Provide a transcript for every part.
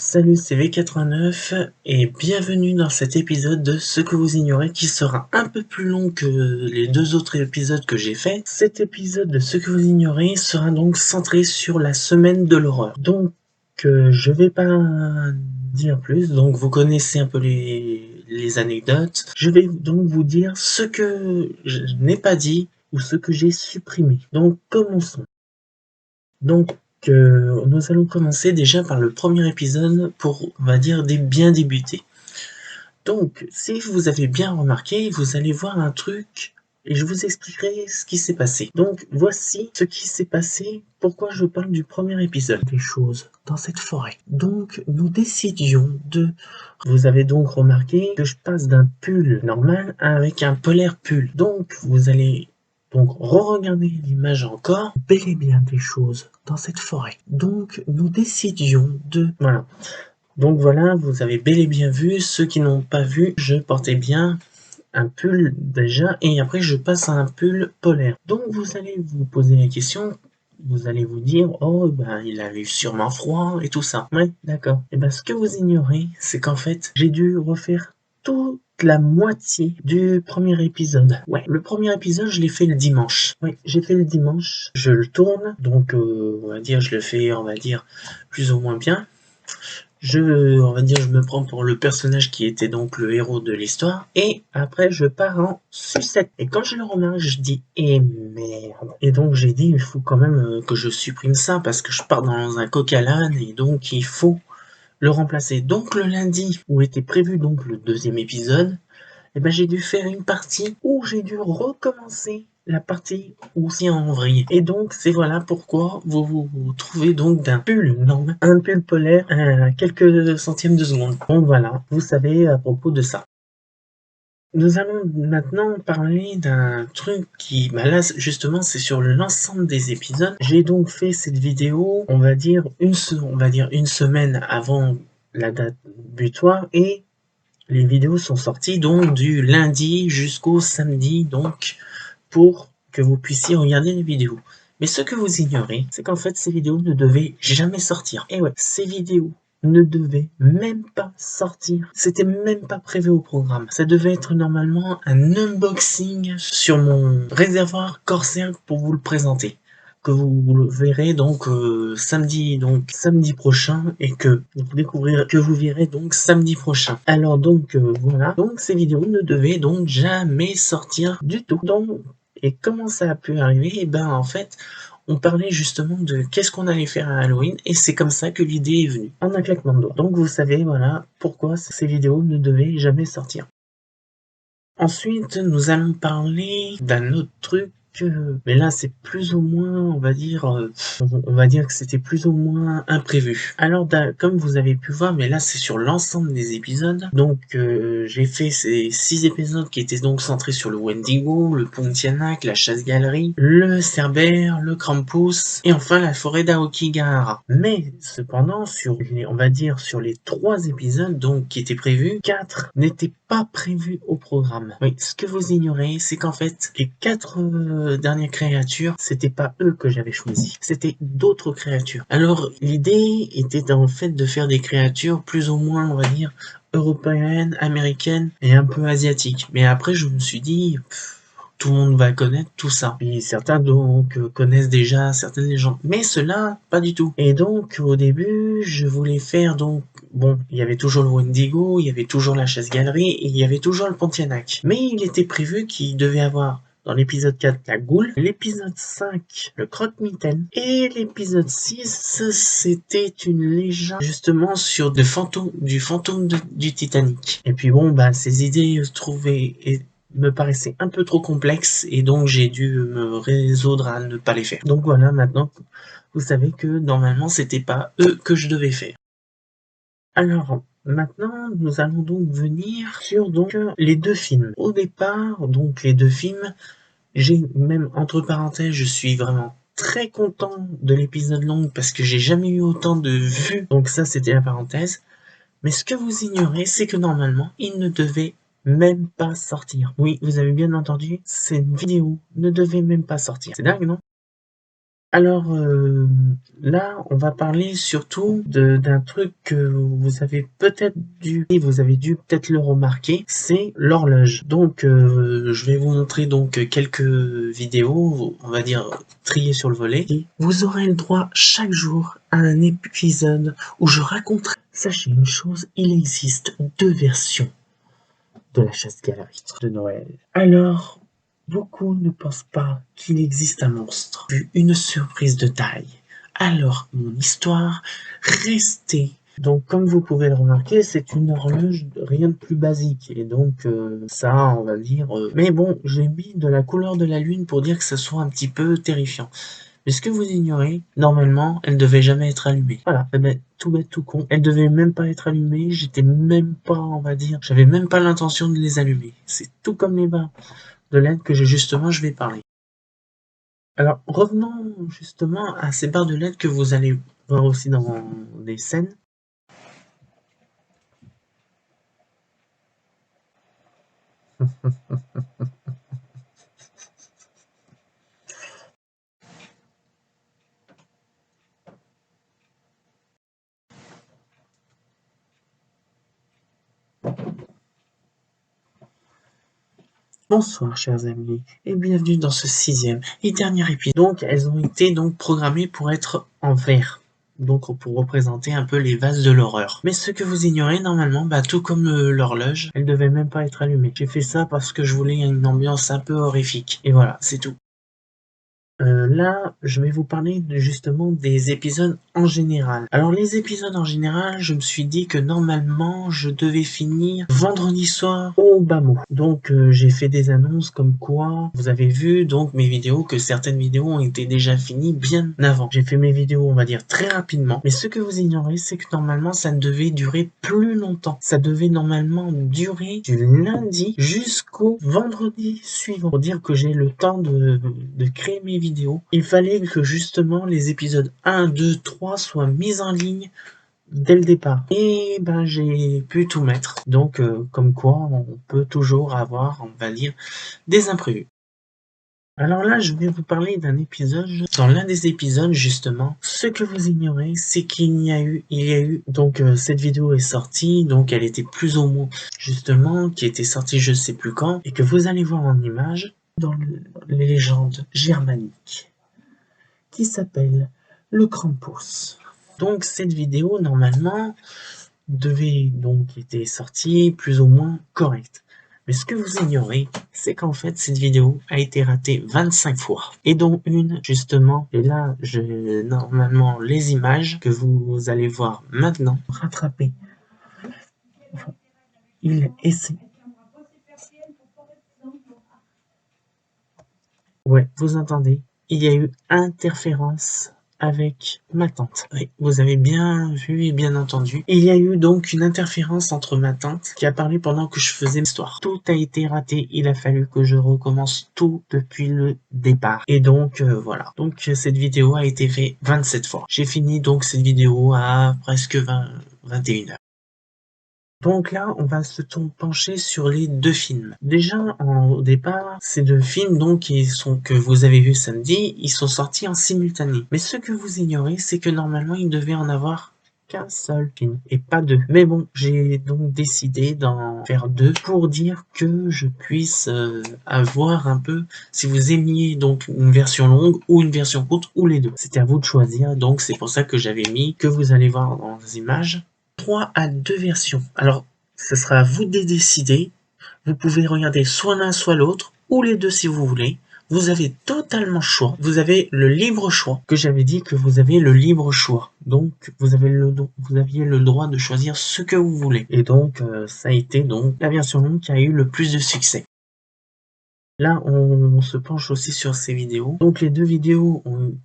Salut, c'est V89 et bienvenue dans cet épisode de Ce que vous ignorez qui sera un peu plus long que les deux autres épisodes que j'ai fait. Cet épisode de Ce que vous ignorez sera donc centré sur la semaine de l'horreur. Donc je vais pas dire plus, donc vous connaissez un peu les anecdotes. Je vais donc vous dire ce que je n'ai pas dit ou ce que j'ai supprimé. Donc commençons. Donc, nous allons commencer déjà par le premier épisode pour, on va dire, bien débuter. Donc, si vous avez bien remarqué, vous allez voir un truc et je vous expliquerai ce qui s'est passé. Donc, voici ce qui s'est passé, pourquoi je parle du premier épisode. Des choses dans cette forêt. Donc, nous décidions de... Vous avez donc remarqué que je passe d'un pull normal avec un polaire pull. Donc, vous allez... Donc, re-regardez l'image encore, bel et bien des choses dans cette forêt. Donc, nous décidions de... Voilà. Donc voilà, vous avez bel et bien vu. Ceux qui n'ont pas vu, je portais bien un pull déjà, et après je passe à un pull polaire. Donc vous allez vous poser la question, vous allez vous dire, oh ben il avait sûrement froid et tout ça. Ouais, d'accord. Et ben ce que vous ignorez, c'est qu'en fait, j'ai dû refaire toute la moitié du premier épisode. Ouais, le premier épisode, je l'ai fait le dimanche. Ouais, j'ai fait le dimanche. Je le tourne, donc on va dire, je le fais, on va dire, plus ou moins bien. On va dire, je me prends pour le personnage qui était donc le héros de l'histoire, et après je pars en sucette. Et quand je le remarque, je dis, eh merde. Et donc j'ai dit, il faut quand même que je supprime ça, parce que je pars dans un coq à l'âne, et donc il faut le remplacer. Donc le lundi, où était prévu donc le deuxième épisode, et ben j'ai dû faire une partie où j'ai dû recommencer la partie aussi en vrille. Et donc c'est voilà pourquoi vous trouvez donc d'un pull normal, un pull polaire à quelques centièmes de seconde. Donc voilà, vous savez à propos de ça. Nous allons maintenant parler d'un truc qui, bah là justement c'est sur l'ensemble des épisodes. J'ai donc fait cette vidéo, on va dire une semaine avant la date butoir, et les vidéos sont sorties donc du lundi jusqu'au samedi, donc pour que vous puissiez regarder les vidéos. Mais ce que vous ignorez, c'est qu'en fait ces vidéos ne devaient jamais sortir. Et ouais, ces vidéos ne devaient même pas sortir. C'était même pas prévu au programme. Ça devait être normalement un unboxing sur mon réservoir Corsair pour vous le présenter, que vous le verrez donc samedi prochain, et que vous verrez donc samedi prochain. Alors donc voilà, donc ces vidéos ne devaient donc jamais sortir du tout. Donc, et comment ça a pu arriver? Et ben en fait, on parlait justement de qu'est-ce qu'on allait faire à Halloween, et c'est comme ça que l'idée est venue, en un claquement de doigts. Donc vous savez voilà pourquoi ces vidéos ne devaient jamais sortir. Ensuite, nous allons parler d'un autre truc, mais là c'est plus ou moins, on va dire que c'était plus ou moins imprévu. Alors, comme vous avez pu voir, mais là c'est sur l'ensemble des épisodes. Donc j'ai fait ces 6 épisodes qui étaient donc centrés sur le Wendigo, le Pontianak, la chasse-galerie, le Cerbère, le Krampus, et enfin la forêt d'Aokigahara. Mais cependant, on va dire sur les 3 épisodes donc qui étaient prévus, 4 n'étaient pas prévus au programme. Oui, ce que vous ignorez, c'est qu'en fait, les 4 dernières créatures, c'était pas eux que j'avais choisi, c'était d'autres créatures. Alors, l'idée était dans le fait de faire des créatures plus ou moins, on va dire, européennes, américaines et un peu asiatiques. Mais après, je me suis dit, tout le monde va connaître tout ça. Puis certains donc connaissent déjà certaines légendes, mais ceux-là, pas du tout. Et donc au début, je voulais faire donc, bon, il y avait toujours le Wendigo, il y avait toujours la chasse-galerie, et il y avait toujours le Pontianak. Mais il était prévu qu'il devait avoir dans l'épisode 4, la goule, l'épisode 5, le croque-mitaine, et l'épisode 6, c'était une légende justement sur du fantôme du Titanic. Et puis bon, bah ces idées me paraissait un peu trop complexe, et donc j'ai dû me résoudre à ne pas les faire. Donc voilà, maintenant vous savez que normalement c'était pas eux que je devais faire. Alors maintenant nous allons donc venir sur donc les 2 films. Au départ, donc les 2 films, j'ai même entre parenthèses, je suis vraiment très content de l'épisode long parce que j'ai jamais eu autant de vues. Donc ça c'était la parenthèse. Mais ce que vous ignorez, c'est que normalement, il ne devait même pas sortir. Oui, vous avez bien entendu, cette vidéo ne devait même pas sortir. C'est dingue, non? Alors là, on va parler surtout d'un truc que vous avez dû peut-être le remarquer, c'est l'horloge. Donc je vais vous montrer donc quelques vidéos, on va dire triées sur le volet. Et vous aurez le droit chaque jour à un épisode où je raconterai. Sachez une chose, il existe deux versions de la chasse-galerie de Noël. Alors, beaucoup ne pensent pas qu'il existe un monstre, une surprise de taille. Alors, mon histoire, restez. Donc, comme vous pouvez le remarquer, c'est une horloge rien de plus basique. Et donc, ça, on va dire... Mais bon, j'ai mis de la couleur de la lune pour dire que ça soit un petit peu terrifiant. Mais ce que vous ignorez, normalement, elle devait jamais être allumée. Voilà, eh ben, tout bête, tout con. Elle devait même pas être allumée, j'étais même pas, on va dire, j'avais même pas l'intention de les allumer. C'est tout comme les barres de LED que je vais parler. Alors, revenons justement à ces barres de LED que vous allez voir aussi dans des scènes. Bonsoir chers amis et bienvenue dans ce 6e et dernier épisode. Donc elles ont été donc programmées pour être en vert. Donc pour représenter un peu les vases de l'horreur. Mais ce que vous ignorez normalement, bah tout comme l'horloge, elle devait même pas être allumée. J'ai fait ça parce que je voulais une ambiance un peu horrifique. Et voilà, c'est tout. Là, je vais vous parler justement des épisodes en général. Alors les épisodes en général, je me suis dit que normalement, je devais finir vendredi soir au bas mot. Donc j'ai fait des annonces comme quoi, vous avez vu donc mes vidéos, que certaines vidéos ont été déjà finies bien avant. J'ai fait mes vidéos, on va dire, très rapidement. Mais ce que vous ignorez, c'est que normalement, ça ne devait durer plus longtemps. Ça devait normalement durer du lundi jusqu'au vendredi suivant. Pour dire que j'ai le temps de créer mes vidéos. Il fallait que justement les épisodes 1, 2, 3 soient mis en ligne dès le départ. Et ben j'ai pu tout mettre. Donc comme quoi on peut toujours avoir, on va dire, des imprévus. Alors là, je vais vous parler d'un épisode. Dans l'un des épisodes, justement, ce que vous ignorez, c'est qu'il y a eu, donc cette vidéo est sortie, donc elle était plus ou moins, justement, qui était sortie je sais plus quand, et que vous allez voir en image dans les légendes germaniques, qui s'appelle le Krampus. Donc cette vidéo, normalement, devait donc être sortie plus ou moins correcte. Mais ce que vous ignorez, c'est qu'en fait, cette vidéo a été ratée 25 fois. Et dont une, justement, et là, normalement, les images que vous allez voir maintenant, rattraper. Il essaie. Ouais, vous entendez? Il y a eu interférence avec ma tante. Oui, vous avez bien vu et bien entendu. Il y a eu donc une interférence entre ma tante qui a parlé pendant que je faisais l'histoire. Tout a été raté, il a fallu que je recommence tout depuis le départ. Et donc voilà. Donc cette vidéo a été faite 27 fois. J'ai fini donc cette vidéo à presque 21 heures. Donc là, on va se pencher sur les deux films. Déjà, au départ, ces deux films, donc, que vous avez vus samedi, ils sont sortis en simultané. Mais ce que vous ignorez, c'est que normalement, il devait en avoir qu'un seul film et pas deux. Mais bon, j'ai donc décidé d'en faire deux pour dire que je puisse avoir un peu, si vous aimiez donc une version longue ou une version courte ou les deux. C'était à vous de choisir, donc c'est pour ça que j'avais mis, que vous allez voir dans les images, 3 à 2 versions. Alors, ce sera à vous de décider. Vous pouvez regarder soit l'un, soit l'autre, ou les deux si vous voulez. Vous avez totalement le choix. Vous avez le libre choix. Que j'avais dit que vous avez le libre choix. Donc, vous aviez le droit de choisir ce que vous voulez. Et donc, ça a été donc la version longue qui a eu le plus de succès. Là, on se penche aussi sur ces vidéos. Donc, les deux vidéos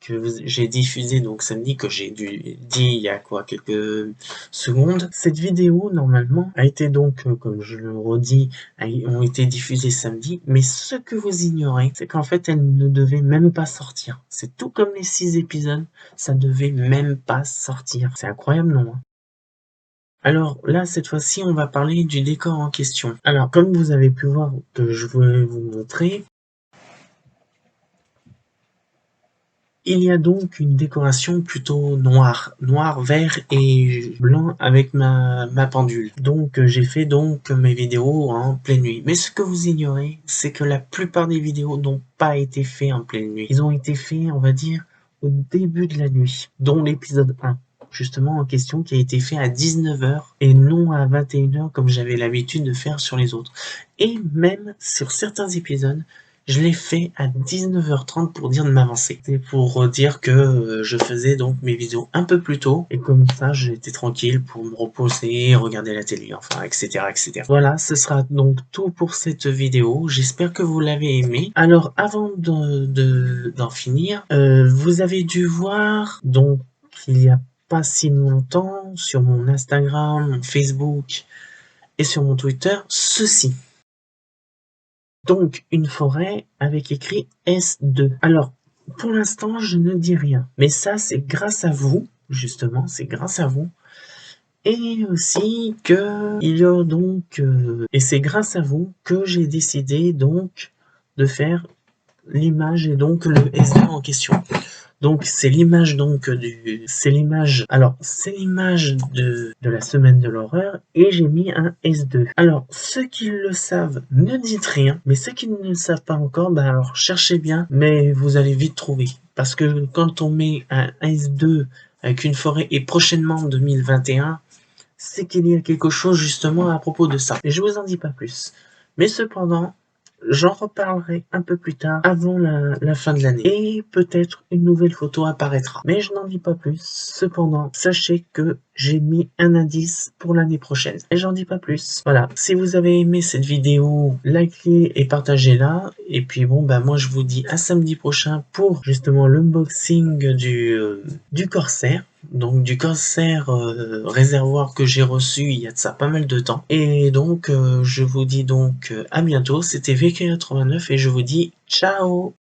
que j'ai diffusées donc samedi, que j'ai dit il y a quelques secondes. Cette vidéo, normalement, a été donc, comme je le redis, ont été diffusées samedi. Mais ce que vous ignorez, c'est qu'en fait, elles ne devaient même pas sortir. C'est tout comme les 6 épisodes, ça devait même pas sortir. C'est incroyable, non? Alors là, cette fois-ci, on va parler du décor en question. Alors, comme vous avez pu voir que je voulais vous montrer, Il y a donc une décoration plutôt noire, vert et blanc avec ma pendule. Donc j'ai fait donc mes vidéos en pleine nuit. Mais ce que vous ignorez, c'est que la plupart des vidéos n'ont pas été faites en pleine nuit. Ils ont été faits, on va dire, au début de la nuit, dont l'épisode 1. Justement en question qui a été fait à 19h et non à 21h comme j'avais l'habitude de faire sur les autres. Et même sur certains épisodes, je l'ai fait à 19h30 pour dire de m'avancer. C'est pour dire que je faisais donc mes vidéos un peu plus tôt et comme ça j'étais tranquille pour me reposer, regarder la télé, enfin etc. etc. Voilà, ce sera donc tout pour cette vidéo. J'espère que vous l'avez aimé. Alors avant d'en finir, vous avez dû voir donc il y a pas si longtemps sur mon Instagram, mon Facebook et sur mon Twitter, ceci. Donc une forêt avec écrit S2. Alors, pour l'instant, je ne dis rien. Mais ça, c'est grâce à vous, justement, c'est grâce à vous. Et aussi que il y a donc... et c'est grâce à vous que j'ai décidé donc de faire l'image et donc le S2 en question. Donc c'est l'image c'est l'image de la semaine de l'horreur et j'ai mis un S2. Alors ceux qui le savent ne dites rien, mais ceux qui ne le savent pas encore, bah alors cherchez bien, mais vous allez vite trouver parce que quand on met un S2 avec une forêt et prochainement 2021, c'est qu'il y a quelque chose justement à propos de ça. Et je vous en dis pas plus. Mais cependant, j'en reparlerai un peu plus tard, avant la fin de l'année. Et peut-être une nouvelle photo apparaîtra. Mais je n'en dis pas plus. Cependant, sachez que j'ai mis un indice pour l'année prochaine. Et j'en dis pas plus. Voilà. Si vous avez aimé cette vidéo, likez et partagez-la. Et puis bon, bah moi je vous dis à samedi prochain pour justement l'unboxing du Corsair. Donc du Corsair réservoir que j'ai reçu il y a de ça pas mal de temps. Et donc je vous dis donc à bientôt, c'était VK89 et je vous dis ciao.